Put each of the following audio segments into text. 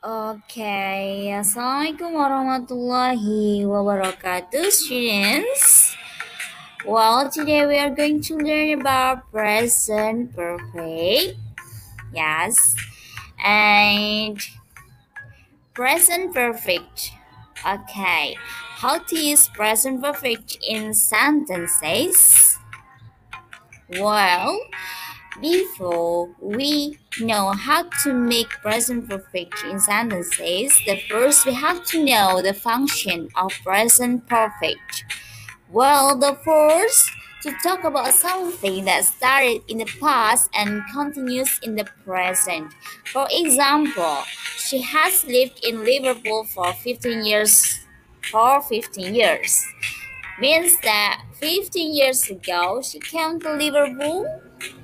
Okay, Assalamualaikum warahmatullahi wabarakatuh, students. Well, today we are going to learn about present perfect. Yes, and present perfect. Okay, how to use present perfect in sentences? Well, before we know how to make present perfect in sentences, the first we have to know the function of present perfect. Well, the first to talk about something that started in the past and continues in the present. For example, she has lived in Liverpool for 15 years. For 15 years means that 15 years ago she came to Liverpool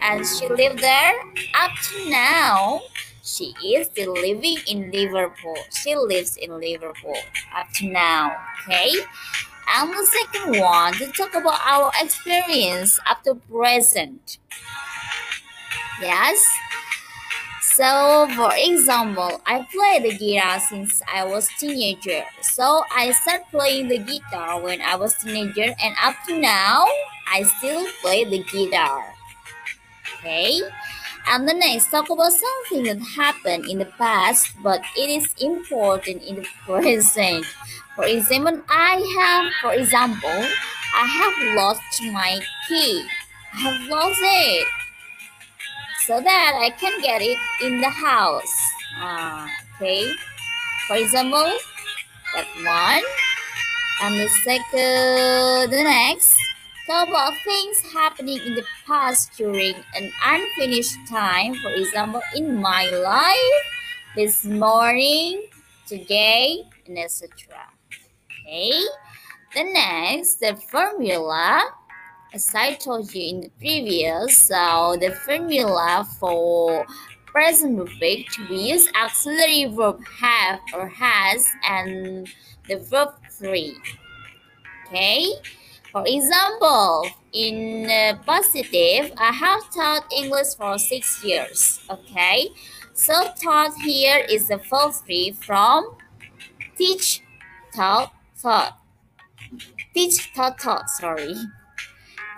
and she lived there up to now. She is still living in Liverpool. She lives in Liverpool up to now. Okay. And the second one to talk about our experience up to present. Yes. So, for example, I play the guitar since I was teenager. So I started playing the guitar when I was teenager, and up to now, I still play the guitar. Okay. And the next, talk about something that happened in the past, but it is important in the present. For example, I have lost my key. I have lost it so that I can get it in the house. Okay. For example, that one. And the next, talk about things happening in the past during an unfinished time. For example, in my life, this morning, today, and etc. Okay. The next, the formula. As I told you in the previous, so the formula for present perfect, we use auxiliary verb have or has and the verb three. Okay. For example, in positive, I have taught English for 6 years. Okay. So taught here is the verb three from teach, taught, taught. Teach, taught, taught. Sorry.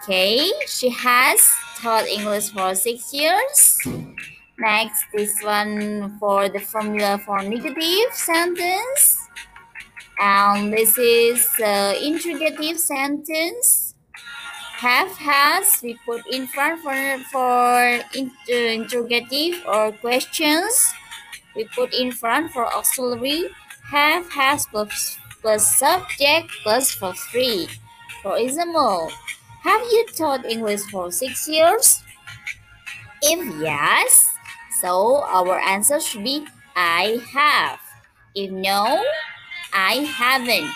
Okay, she has taught English for 6 years. Next, this one for the formula for negative sentence. And this is interrogative sentence. Have, has, we put in front for interrogative or questions. We put in front for auxiliary. Have, has plus subject plus for three. For example, have you taught English for 6 years? If yes, so our answer should be I have. If no, I haven't.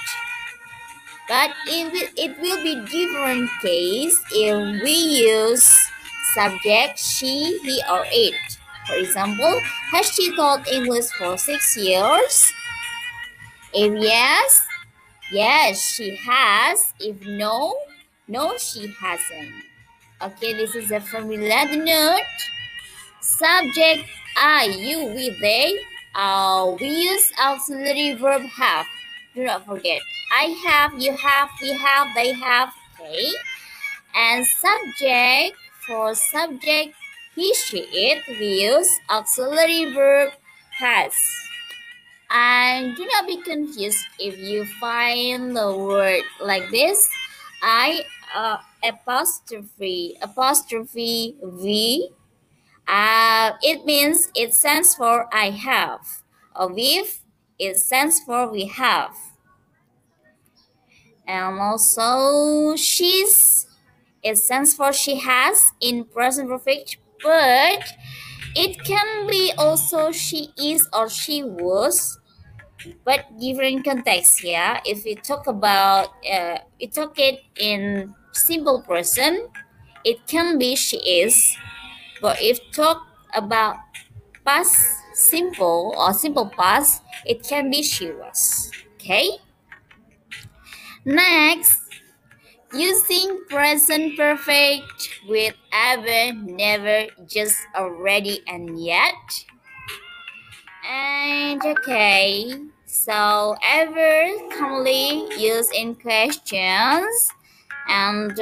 But it will be different case if we use subject she, he, or it. For example, has she taught English for 6 years? If yes, yes, she has. If no, no, she hasn't. Okay, this is a formula. The note. Subject I, you, we, they. We use auxiliary verb have. Do not forget. I have, you have, we have, they have. Okay. And subject, for subject he, she, it, we use auxiliary verb has. And do not be confused if you find the word like this. I apostrophe V. It means it stands for I have. A with, it stands for we have. And also she's, it stands for she has in present perfect, but it can be also she is or she was, but different context. Yeah, if we talk about we talk it in simple person, it can be she is, but if talk about past simple or simple past, it can be she was. Okay. Next, using present perfect with ever, never, just, already, and yet. And okay, so ever commonly used in questions, and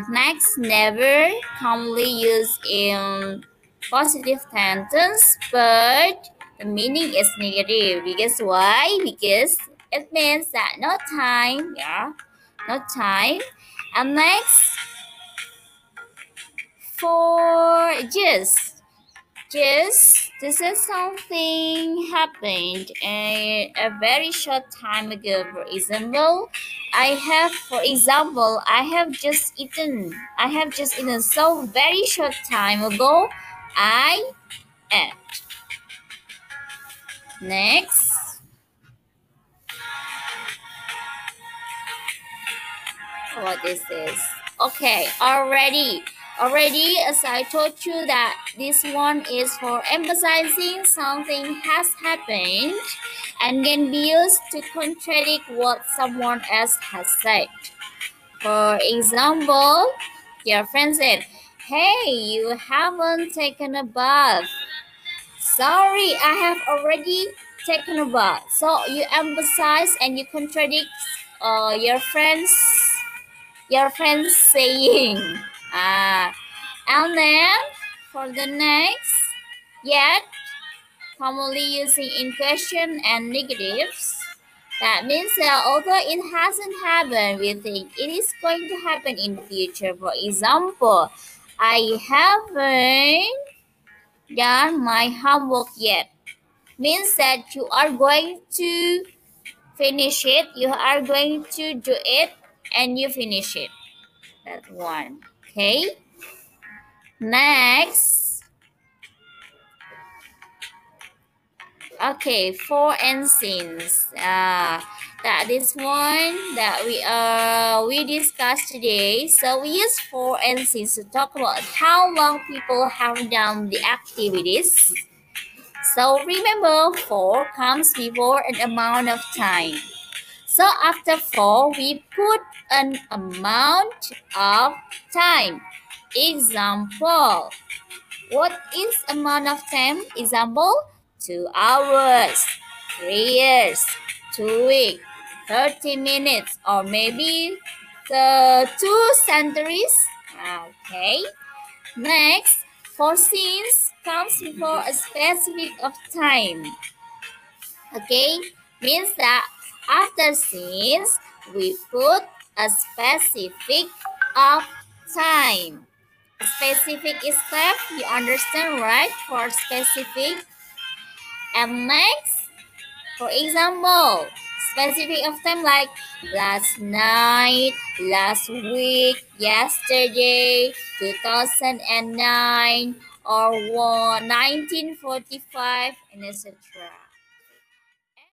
next never commonly used in positive sentence, but the meaning is negative. Because why? Because it means that no time, yeah, no time. And next for just this is something happened a very short time ago. For example, I have just eaten. I have just eaten so very short time ago. I ate. Next, what is this? Okay, already as I told you that this one is for emphasizing something has happened and can be used to contradict what someone else has said. For example, your friend said, "Hey, you haven't taken a bath." "Sorry, I have already taken a bath." So you emphasize and you contradict your friends saying. Ah, and then for the next, yet commonly using in question and negatives. That means that although it hasn't happened, we think it is going to happen in the future. For example, I haven't done my homework yet. Means that you are going to finish it, you are going to do it, and you finish it. That one. Okay. Next. Okay, for and since. That is one that we discussed today. So we use for and since to talk about how long people have done the activities. So remember, for comes before an amount of time. So after for, we put an amount of time. Example. What is amount of time? Example, 2 hours, 3 years, 2 weeks, 30 minutes, or maybe the 2 centuries. Okay. Next, for since comes before a specific of time. Okay, means that after since we put a specific of time. Specific is left, you understand, right? For specific. And next, for example, specific of time like last night, last week, yesterday, 2009, or 1945, and etc.